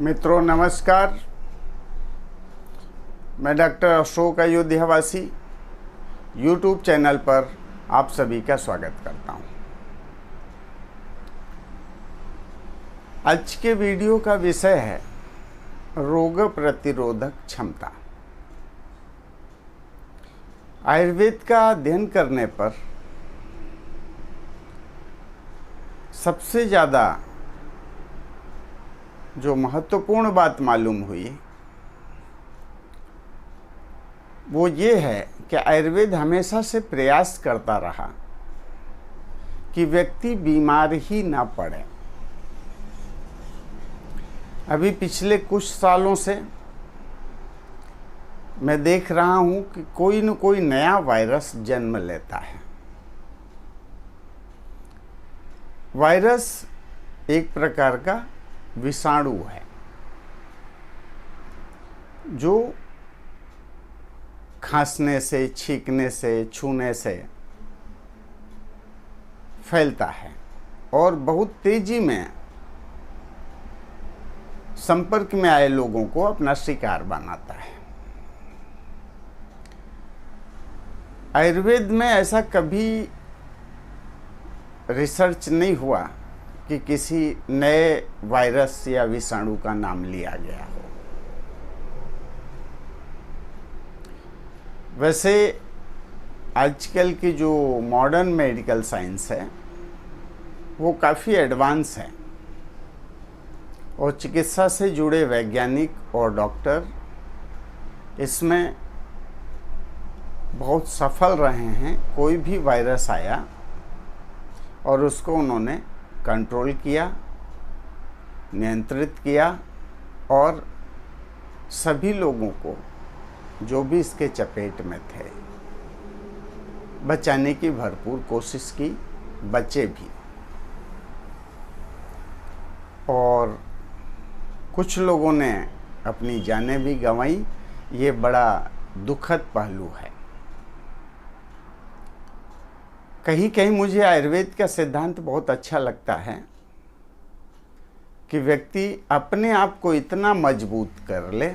मित्रों नमस्कार। मैं डॉक्टर अशोक अयोध्यावासी यूट्यूब चैनल पर आप सभी का स्वागत करता हूं। आज के वीडियो का विषय है रोग प्रतिरोधक क्षमता। आयुर्वेद का अध्ययन करने पर सबसे ज़्यादा जो महत्वपूर्ण बात मालूम हुई वो ये है कि आयुर्वेद हमेशा से प्रयास करता रहा कि व्यक्ति बीमार ही ना पड़े। अभी पिछले कुछ सालों से मैं देख रहा हूं कि कोई न कोई नया वायरस जन्म लेता है। वायरस एक प्रकार का विषाणु है जो खांसने से, छींकने से, छूने से फैलता है और बहुत तेजी में संपर्क में आए लोगों को अपना शिकार बनाता है। आयुर्वेद में ऐसा कभी रिसर्च नहीं हुआ कि किसी नए वायरस या विषाणु का नाम लिया गया हो। वैसे आजकल की जो मॉडर्न मेडिकल साइंस है वो काफ़ी एडवांस है और चिकित्सा से जुड़े वैज्ञानिक और डॉक्टर इसमें बहुत सफल रहे हैं। कोई भी वायरस आया और उसको उन्होंने कंट्रोल किया, नियंत्रित किया और सभी लोगों को जो भी इसके चपेट में थे बचाने की भरपूर कोशिश की, बचे भी। और कुछ लोगों ने अपनी जानें भी गंवाई। ये बड़ा दुखद पहलू है। कहीं कहीं मुझे आयुर्वेद का सिद्धांत बहुत अच्छा लगता है कि व्यक्ति अपने आप को इतना मजबूत कर ले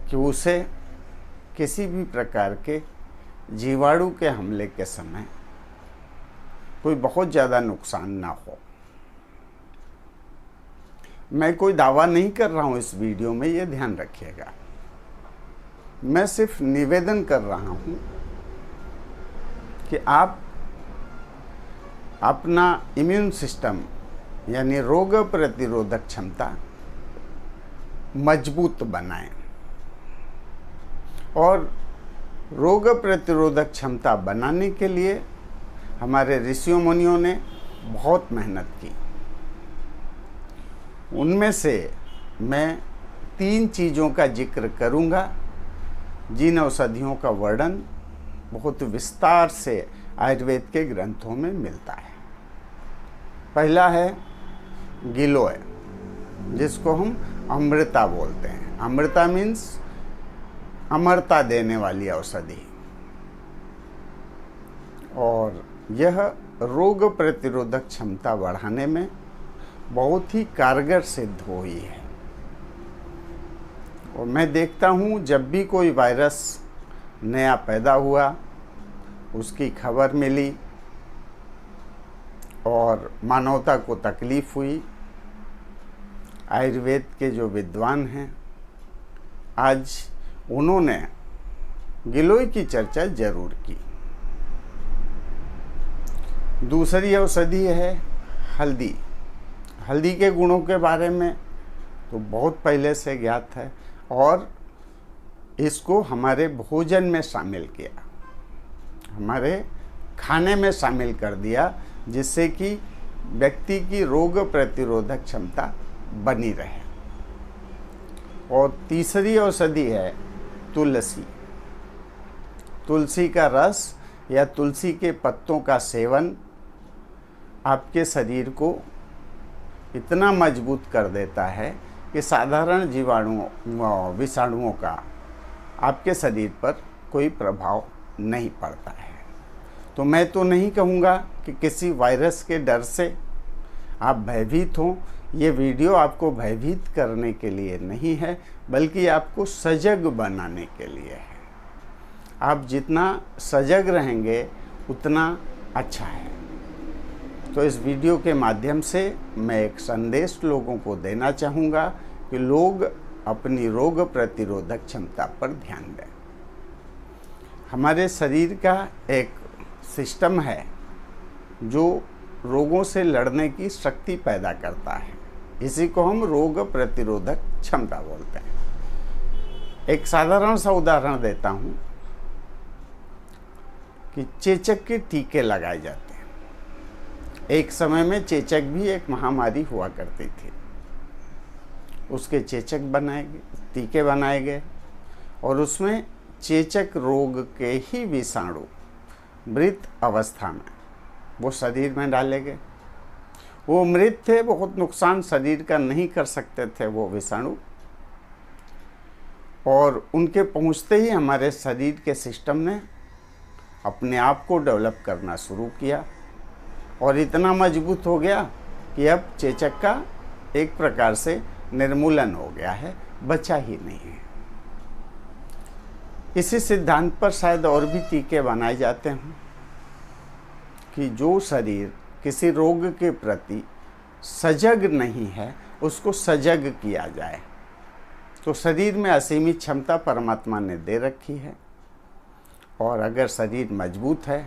कि उसे किसी भी प्रकार के जीवाणु के हमले के समय कोई बहुत ज़्यादा नुकसान ना हो। मैं कोई दावा नहीं कर रहा हूँ इस वीडियो में, ये ध्यान रखिएगा। मैं सिर्फ निवेदन कर रहा हूँ कि आप अपना इम्यून सिस्टम यानी रोग प्रतिरोधक क्षमता मजबूत बनाएं। और रोग प्रतिरोधक क्षमता बनाने के लिए हमारे ऋषियों मुनियों ने बहुत मेहनत की। उनमें से मैं 3 चीज़ों का जिक्र करूंगा जिन औषधियों का वर्णन बहुत विस्तार से आयुर्वेद के ग्रंथों में मिलता है। पहला है गिलोय, जिसको हम अमृता बोलते हैं। अमृता मीन्स अमरता देने वाली औषधि। और यह रोग प्रतिरोधक क्षमता बढ़ाने में बहुत ही कारगर सिद्ध हुई है। और मैं देखता हूँ जब भी कोई वायरस नया पैदा हुआ, उसकी खबर मिली और मानवता को तकलीफ हुई, आयुर्वेद के जो विद्वान हैं आज उन्होंने गिलोय की चर्चा जरूर की। दूसरी औषधि है हल्दी। हल्दी के गुणों के बारे में तो बहुत पहले से ज्ञात है और इसको हमारे भोजन में शामिल किया, हमारे खाने में शामिल कर दिया, जिससे कि व्यक्ति की रोग प्रतिरोधक क्षमता बनी रहे। और तीसरी औषधि है तुलसी। तुलसी का रस या तुलसी के पत्तों का सेवन आपके शरीर को इतना मजबूत कर देता है कि साधारण जीवाणुओं, विषाणुओं का आपके शरीर पर कोई प्रभाव नहीं पड़ता है। तो मैं तो नहीं कहूँगा कि किसी वायरस के डर से आप भयभीत हों। ये वीडियो आपको भयभीत करने के लिए नहीं है, बल्कि आपको सजग बनाने के लिए है। आप जितना सजग रहेंगे उतना अच्छा है। तो इस वीडियो के माध्यम से मैं एक संदेश लोगों को देना चाहूँगा कि लोग अपनी रोग प्रतिरोधक क्षमता पर ध्यान दें। हमारे शरीर का एक सिस्टम है जो रोगों से लड़ने की शक्ति पैदा करता है। इसी को हम रोग प्रतिरोधक क्षमता बोलते हैं। एक साधारण सा उदाहरण देता हूँ कि चेचक के टीके लगाए जाते हैं। एक समय में चेचक भी एक महामारी हुआ करती थी। उसके चेचक बनाए गए, टीके बनाए गए और उसमें चेचक रोग के ही विषाणु मृत अवस्था में वो शरीर में डाले गए। वो मृत थे, बहुत नुकसान शरीर का नहीं कर सकते थे वो विषाणु, और उनके पहुंचते ही हमारे शरीर के सिस्टम ने अपने आप को डेवलप करना शुरू किया और इतना मजबूत हो गया कि अब चेचक का एक प्रकार से निर्मूलन हो गया है, बचा ही नहीं है। इसी सिद्धांत पर शायद और भी टीके बनाए जाते हैं कि जो शरीर किसी रोग के प्रति सजग नहीं है उसको सजग किया जाए। तो शरीर में असीमित क्षमता परमात्मा ने दे रखी है, और अगर शरीर मजबूत है,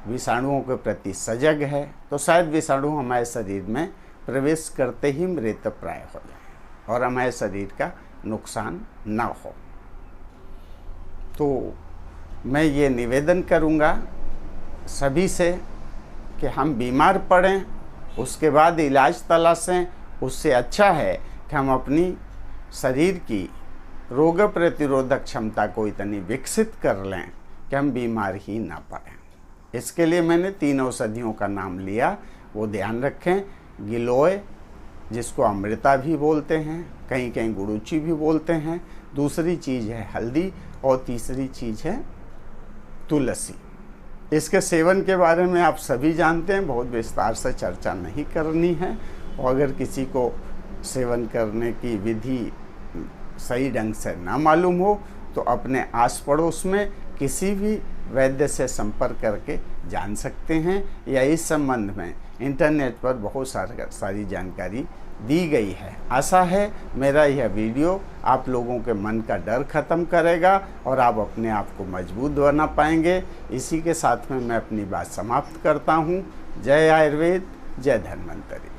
विषाणुओं के प्रति सजग है, तो शायद विषाणु हमारे शरीर में प्रवेश करते ही मृत प्राय हो जाए और हमारे शरीर का नुकसान न हो। तो मैं ये निवेदन करूँगा सभी से कि हम बीमार पड़ें, उसके बाद इलाज तलाशें। उससे अच्छा है कि हम अपनी शरीर की रोग प्रतिरोधक क्षमता को इतनी विकसित कर लें कि हम बीमार ही ना पड़ें। इसके लिए मैंने 3 औषधियों का नाम लिया, वो ध्यान रखें। गिलोय, जिसको अमृता भी बोलते हैं, कहीं कहीं गुड़ूची भी बोलते हैं। दूसरी चीज़ है हल्दी, और तीसरी चीज़ है तुलसी। इसके सेवन के बारे में आप सभी जानते हैं, बहुत विस्तार से चर्चा नहीं करनी है। और अगर किसी को सेवन करने की विधि सही ढंग से ना मालूम हो तो अपने आस पड़ोस में किसी भी वैद्य से संपर्क करके जान सकते हैं, या इस संबंध में इंटरनेट पर बहुत सारी जानकारी दी गई है। आशा है मेरा यह वीडियो आप लोगों के मन का डर खत्म करेगा और आप अपने आप को मजबूत बना पाएंगे। इसी के साथ में मैं अपनी बात समाप्त करता हूँ। जय आयुर्वेद, जय धन्वंतरि।